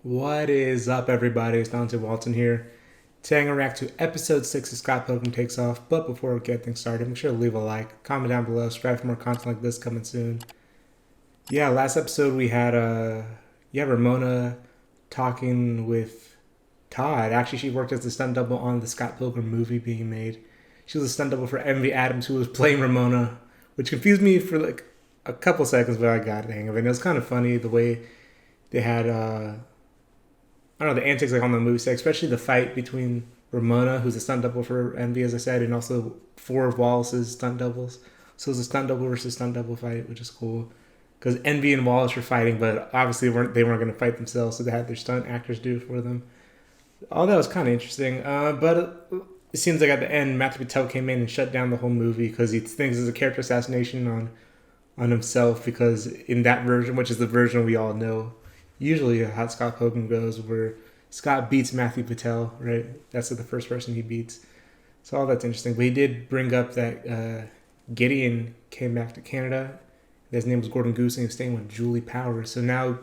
What is up, everybody? It's Dante Walton here. Today I'm going to react to episode 6 of Scott Pilgrim Takes Off. But before we get things started, make sure to leave a like, comment down below, subscribe for more content like this coming soon. Yeah, last episode we had Ramona talking with Todd. Actually, she worked as the stunt double on the Scott Pilgrim movie being made. She was a stunt double for Envy Adams, who was playing Ramona, which confused me for like a couple seconds, but I got the hang of it. And it was kind of funny the way they had I don't know, the antics like on the movie set, especially the fight between Ramona, who's a stunt double for Envy, as I said, and also four of Wallace's stunt doubles. So it was a stunt double versus stunt double fight, which is cool. Because Envy and Wallace were fighting, but obviously they weren't going to fight themselves, so they had their stunt actors do it for them. All that was kind of interesting. But it seems like at the end, Matthew Patel came in and shut down the whole movie because he thinks it's a character assassination on himself, because in that version, which is the version we all know, usually how Scott Pilgrim goes, where Scott beats Matthew Patel, right? That's the first person he beats. So all that's interesting. But he did bring up that Gideon came back to Canada. His name was Gordon Goose, and he was staying with Julie Powers. So now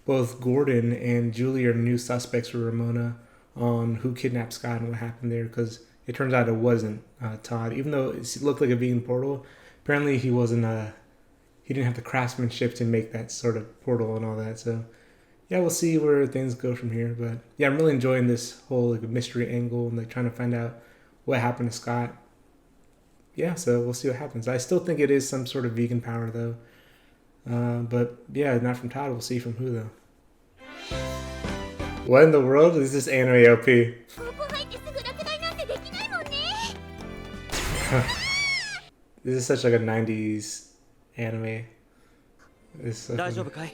both Gordon and Julie are new suspects for Ramona on who kidnapped Scott and what happened there, because it turns out it wasn't Todd. Even though it looked like a vegan portal, apparently he wasn't he didn't have the craftsmanship to make that sort of portal and all that. So yeah, we'll see where things go from here. But yeah, I'm really enjoying this whole like mystery angle and like trying to find out what happened to Scott. Yeah, so we'll see what happens. I still think it is some sort of vegan power though. But yeah, not from Todd. We'll see from who though. What in the world is this anime OP? This is such like a 90s anime. This is so funny.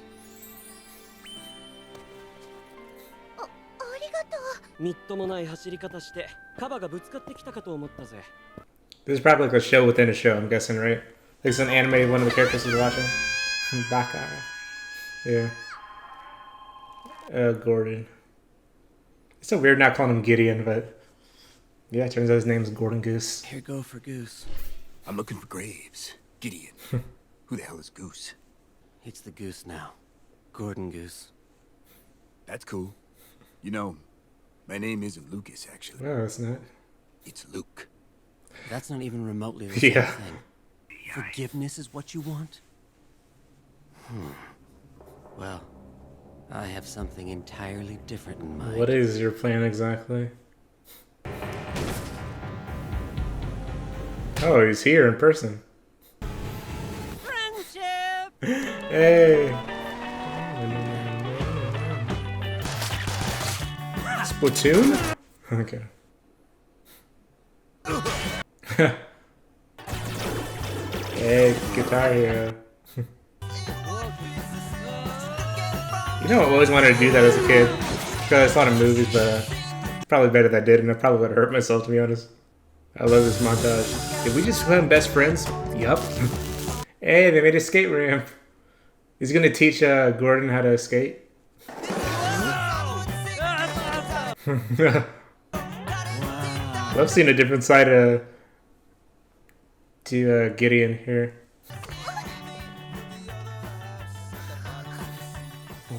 みっともない走り方してカバがぶつかってきたかと思ったぜ。 This is probably like a show within a show, I'm guessing, right? Like some anime one of the characters is watching. Baka. Yeah. Gordon. It's so weird not calling him Gideon, but yeah, it turns out his name's Gordon Goose. Here go for Goose. I'm looking for Graves. Gideon. Who the hell is Goose? It's the Goose now. Gordon Goose. That's cool. You know, my name isn't Lucas, actually. No, it's not. It's Luke. That's not even remotely the same Yeah. thing. Forgiveness is what you want? Well, I have something entirely different in mind. What is your plan exactly? Oh, he's here in person. Friendship! Hey! Splatoon? Okay. Hey, Guitar Hero. You know, I always wanted to do that as a kid. Because I saw it in movies, but probably better that I did, and I probably would have hurt myself, to be honest. I love this montage. Did we just become best friends? Yup. Hey, they made a skate ramp. He's gonna teach Gordon how to skate. I've seen a different side to Gideon here.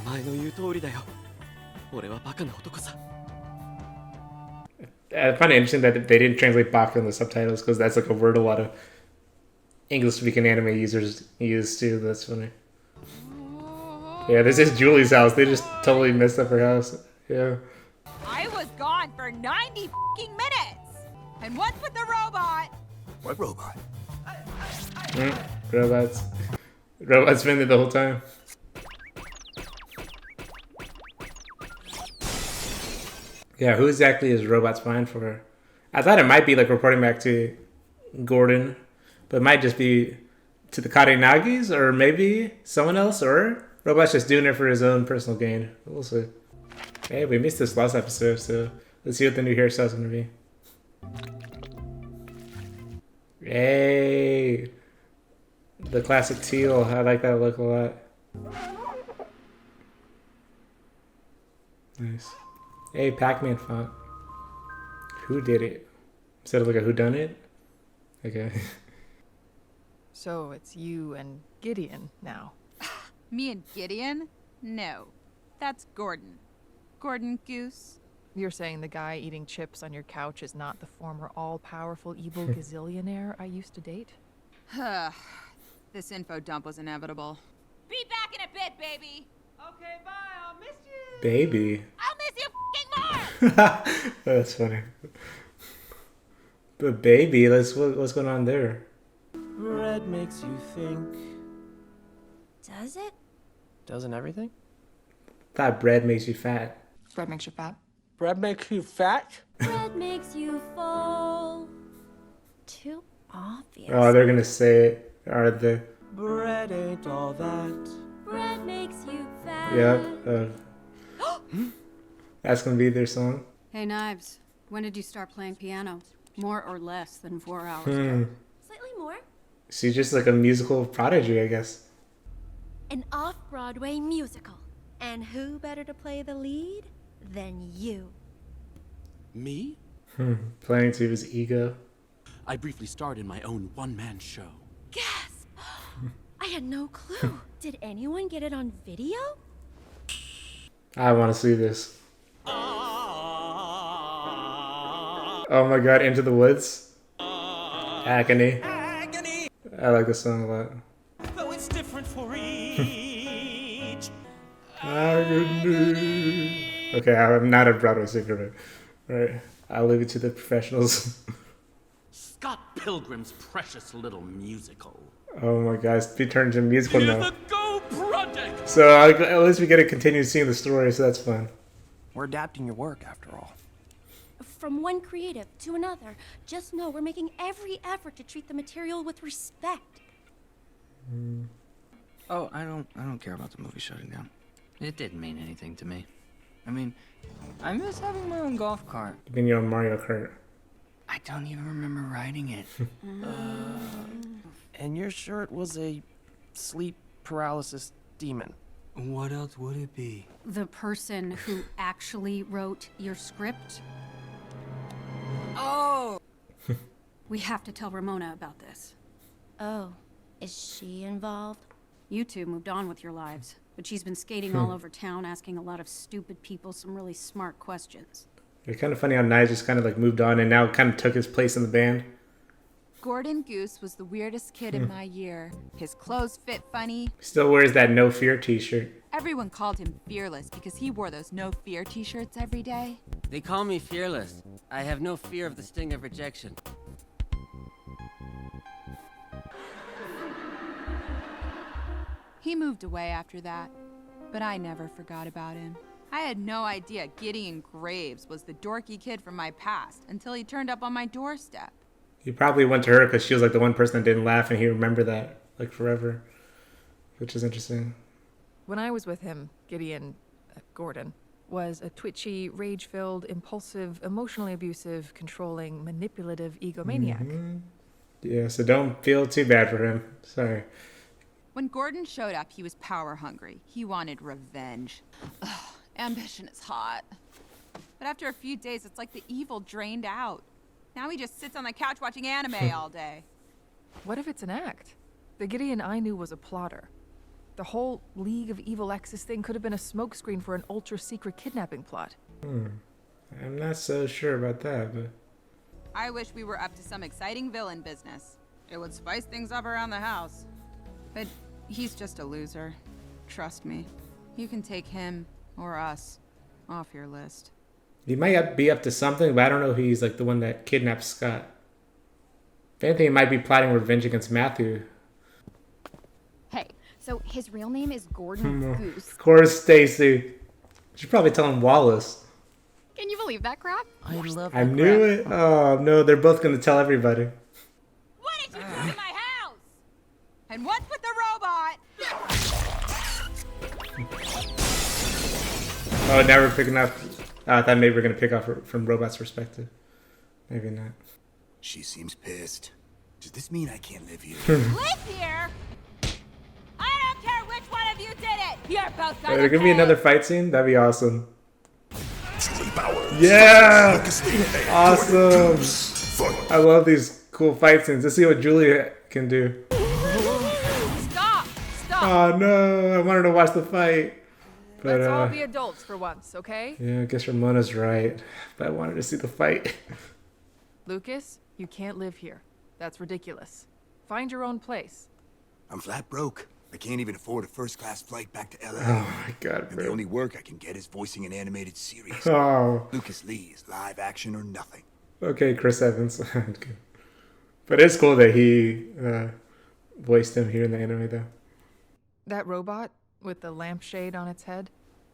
I find it interesting that they didn't translate Baka in the subtitles, because that's like a word a lot of English-speaking anime users use too. That's funny. Yeah, this is Julie's house. They just totally messed up her house. Yeah. I was gone for 90 f***ing minutes. And what's with the robot? What robot? Robots. Robots been there the whole time. Yeah, who exactly is Robot spying for? I thought it might be like reporting back to Gordon, but it might just be to the Karenagis, or maybe someone else, or Robot's just doing it for his own personal gain. We'll see. Hey, we missed this last episode, so let's see what the new hairstyle's gonna be. Hey, the classic teal. I like that look a lot. Nice. Hey, Pac-Man font. Who did it? Instead of like a whodunit? Okay. So it's you and Gideon now. Me and Gideon? No. That's Gordon. Gordon Goose? You're saying the guy eating chips on your couch is not the former all-powerful evil gazillionaire I used to date? This info dump was inevitable. Be back in a bit, baby! Okay, bye. I'll miss you. Baby. I'll miss you fucking more! That's funny. But baby, what's going on there? Bread makes you think. Does it? Doesn't everything? That bread makes you fat. Bread makes you fat. Bread makes you fat? Bread makes you fall. Too obvious. Oh, they're gonna say it. Are they? Bread ain't all that. Bread makes you fat. Yep. That's gonna be their song. Hey, Knives, when did you start playing piano? More or less than 4 hours Hmm. ago? Slightly more. She's just like a musical prodigy, I guess. An off-Broadway musical. And who better to play the lead than you? Me? Playing to his ego. I briefly starred in my own one-man show. Gasp! I had no clue. Did anyone get it on video? I want to see this. Oh my god, Into the Woods. Agony. I like this song a lot. Though it's different for each. Agony. Okay, I'm not a Broadway singer, but right. I'll leave it to the professionals. Scott Pilgrim's precious little musical. Oh my gosh, be turned into a musical Hear now. the Go Project! So at least we get to continue seeing the story, so that's fun. We're adapting your work, after all. From one creative to another, just know we're making every effort to treat the material with respect. Oh, I don't care about the movie shutting down. It didn't mean anything to me. I mean, I miss having my own golf cart. You mean you're on Mario Kart? I don't even remember riding it. And your shirt was a sleep paralysis demon. What else would it be? The person who actually wrote your script? Oh! We have to tell Ramona about this. Oh, is she involved? You two moved on with your lives, but she's been skating all over town asking a lot of stupid people some really smart questions. It's kind of funny how Nye just kind of like moved on and now kind of took his place in the band. Gordon Goose was the weirdest kid in my year. His clothes fit funny. Still wears that No Fear t-shirt. Everyone called him fearless because he wore those no fear t-shirts every day. They call me fearless. I have no fear of the sting of rejection. He moved away after that, but I never forgot about him. I had no idea Gideon Graves was the dorky kid from my past until he turned up on my doorstep. He probably went to her because she was like the one person that didn't laugh and he remembered that like forever, which is interesting. When I was with him, Gideon, Gordon, was a twitchy, rage-filled, impulsive, emotionally abusive, controlling, manipulative egomaniac. Yeah, so don't feel too bad for him. Sorry. When Gordon showed up, he was power hungry. He wanted revenge. Ugh, ambition is hot. But after a few days, it's like the evil drained out. Now he just sits on the couch watching anime all day. What if it's an act? The Gideon I knew was a plotter. The whole League of Evil Exes thing could have been a smokescreen for an ultra-secret kidnapping plot. I'm not so sure about that, but... I wish we were up to some exciting villain business. It would spice things up around the house. But he's just a loser. Trust me. You can take him, or us, off your list. He might be up to something, but I don't know if he's like the one that kidnapped Scott. If anything, he might be plotting revenge against Matthew. Hey, so his real name is Gordon Goose. Of course, Stacy. You should probably tell him Wallace. Can you believe that crap? I love I knew it. Oh, no, they're both going to tell everybody. What did you do to my house? And what's with the robot? Oh, now we're picking up... I thought maybe we're going to pick up from Robot's perspective. Maybe not. She seems pissed. Does this mean I can't live here? Live here? I don't care which one of you did it. You're both gonna There could be pay. another fight scene? That'd be awesome. Power. Yeah! Awesome! I love these cool fight scenes. Let's see what Julia can do. Stop! Stop! Oh no, I wanted to watch the fight. But Let's all be adults for once, okay? yeah, I guess Ramona's right. But I wanted to see the fight. Lucas, you can't live here. That's ridiculous. Find your own place. I'm flat broke. I can't even afford a first-class flight back to LA. Oh my god, And the bro. only work I can get is voicing an animated series. Oh, Lucas Lee is live action or nothing. okay, Chris Evans. But it's cool that he voiced him here in the anime, though. That robot with the lampshade on its head?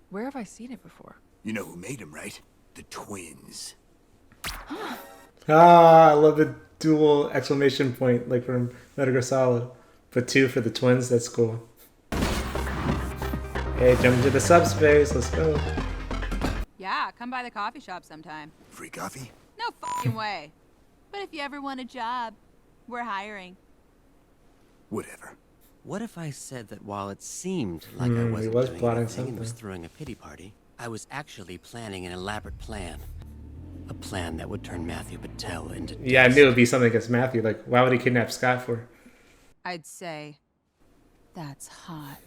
Where have I seen it before? You know who made him, right? The twins. I love the dual exclamation point, like from Metal Gear Solid. But 2 for the twins, that's cool. Hey, jump into the subspace, let's go. Yeah, come by the coffee shop sometime. Free coffee? No fucking way. But if you ever want a job, we're hiring. Whatever. What if I said that while it seemed like I he wasn't was doing plotting anything and was something. throwing a pity party, I was actually planning an elaborate plan. A plan that would turn Matthew Patel into Yeah, I knew it would be something against Matthew. Like, why would he kidnap Scott for? I'd say that's hot.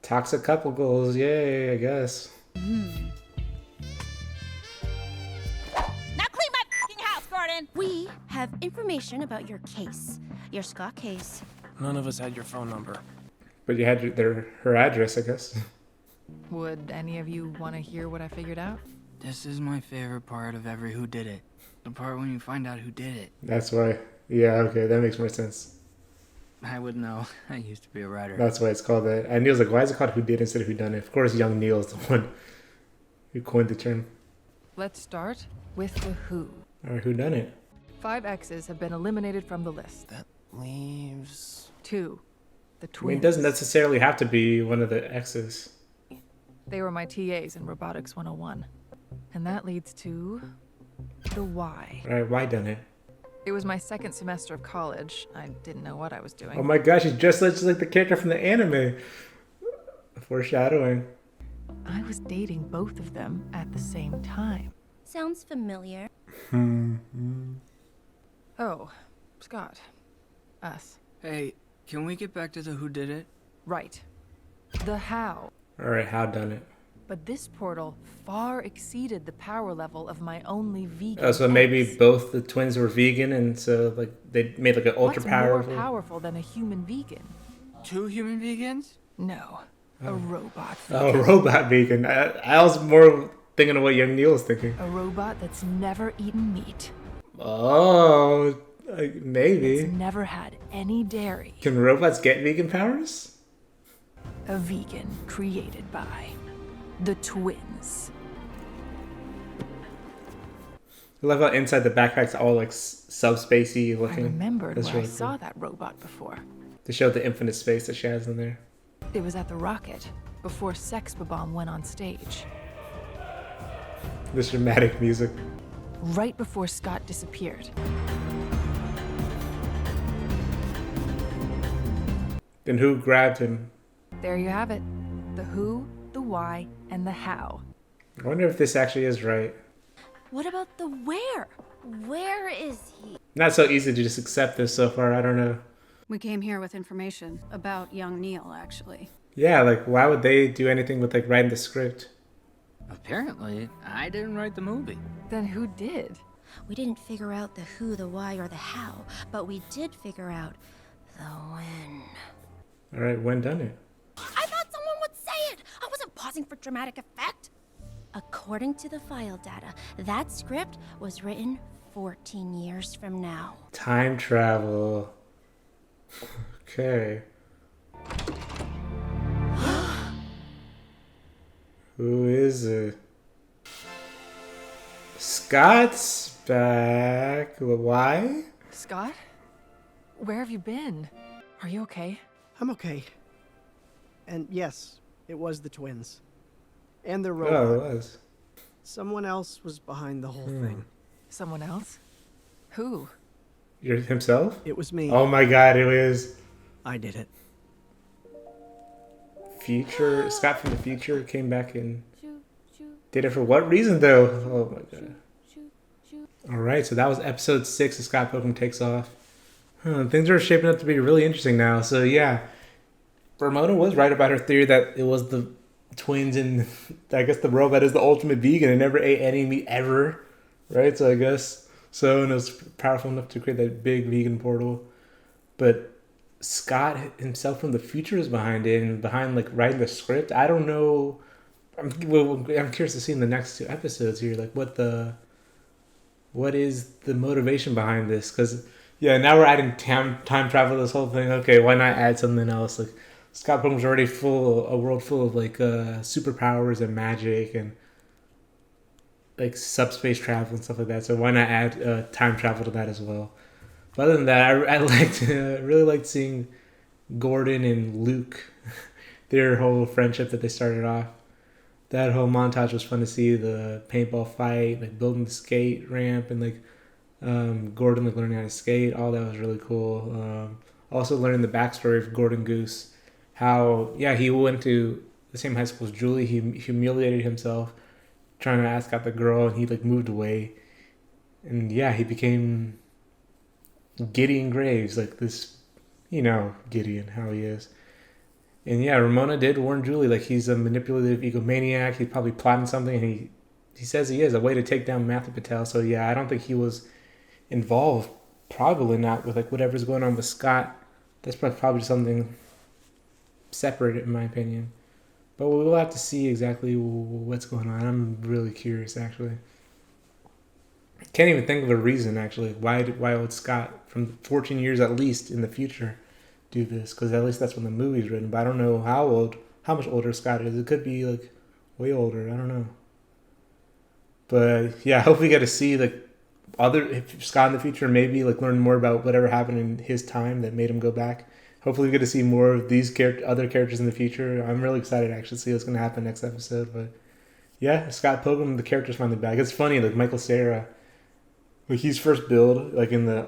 Toxic couple goals, yay, I guess. Now clean my fucking house, Gordon! We have information about your case. Your Scott case. None of us had your phone number. But you had her address, I guess. Would any of you want to hear what I figured out? This is my favorite part of every whodidit. The part when you find out who did it. That's why. Yeah, okay, that makes more sense. I would know. I used to be a writer. That's why it's called that. And Neil's like, why is it called Who Did instead of Who Done It? Of course, young Neil's the one who coined the term. Let's start with the who. All right, Who Done It? 5 X's have been eliminated from the list. That leaves... 2. The I twins. mean, it doesn't necessarily have to be one of the X's. They were my TAs in Robotics 101. And that leads to the Y. All right, why Done It? It was my second semester of college. I didn't know what I was doing. Oh my gosh, he's just like the character from the anime. Foreshadowing. I was dating both of them at the same time. Sounds familiar. Oh, Scott. Us. Hey, can we get back to the whodidit? Right. The how. All right, how Done It? But this portal far exceeded the power level of my only vegan. Oh, so maybe ex. both the twins were vegan, and so like they made like an ultra What's powerful. more powerful than a human vegan? 2 human vegans? No, a robot Oh, vegan. robot vegan. I was more thinking of what young Neil was thinking. A robot that's never eaten meat. Oh, maybe. It's never had any dairy. Can robots get vegan powers? A vegan created by the twins. I love how inside the backpack's all like subspacey I looking. remembered That's where I really saw cool. that robot before. To show the infinite space that she has in there. It was at the Rocket, before Sex Bomb went on stage. This dramatic music. Right before Scott disappeared. Then who grabbed him? There you have it. The who, the why, and the how. I wonder if this actually is right. What about the where? Where is he? Not so easy to just accept this so far. I don't know. We came here with information about young Neil, actually. Yeah, like why would they do anything with like writing the script? Apparently, I didn't write the movie. Then who did? We didn't figure out the who, the why, or the how, but we did figure out the when. All right, when done it? I thought someone would say it! I wasn't pausing for dramatic effect. According to the file data, that script was written 14 years from now. Time travel. Okay. Who is it? Scott's back. Why? Scott? Where have you been? Are you okay? I'm okay. And yes, it was the twins. And their robot. Oh, it was. Someone else was behind the whole thing. Someone else? Who? Himself? It was me. Oh my god, it was I did it. future. Scott from the future came back and did it for what reason though? Oh my god. Alright, so that was episode 6 of Scott Pilgrim Takes Off. Things are shaping up to be really interesting now. So yeah, Ramona was right about her theory that it was the twins, and I guess the robot is the ultimate vegan and never ate any meat ever, right? So I guess so, and it was powerful enough to create that big vegan portal. But Scott himself from the future is behind it and behind like writing the script. I don't know. I'm curious to see in the next two episodes here, like what is the motivation behind this? Because yeah, now we're adding time travel to this whole thing. Okay, why not add something else? Like Scott Pilgrim's already a world full of like superpowers and magic and like subspace travel and stuff like that. So why not add time travel to that as well? But other than that, I really liked seeing Gordon and Luke, their whole friendship that they started off. That whole montage was fun to see. The paintball fight, like building the skate ramp, and like Gordon like learning how to skate. All that was really cool. Also learning the backstory of Gordon Goose, how he went to the same high school as Julie. He humiliated himself trying to ask out the girl, and he like moved away. And he became Gideon Graves, like this, Gideon, how he is. And Ramona did warn Julie, like he's a manipulative egomaniac. He's probably plotting something, and he says he is a way to take down Matthew Patel. So I don't think he was involved. Probably not with like whatever's going on with Scott. That's probably something separate, in my opinion. But we will have to see exactly what's going on. I'm really curious, actually. Can't even think of a reason, actually. Why would Scott, from 14 years at least in the future, do this? Because at least that's when the movie's written. But I don't know how much older Scott is. It could be like way older. I don't know. But I hope we get to see like Scott in the future, maybe like learn more about whatever happened in his time that made him go back. Hopefully we get to see more of these other characters in the future. I'm really excited to actually see what's going to happen next episode. But Scott Pilgrim, the character's finally back. It's funny, like Michael Cera, like he's first billed like in the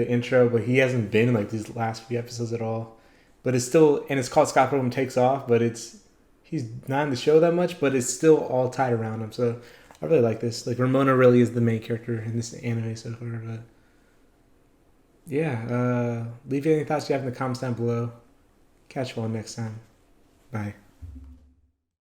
intro, but he hasn't been in like these last few episodes at all. But it's still, and it's called Scott Pilgrim Takes Off, but he's not in the show that much, but it's still all tied around him. So I really like this. Like Ramona really is the main character in this anime so far. But leave any thoughts you have in the comments down below. Catch you all next time. Bye.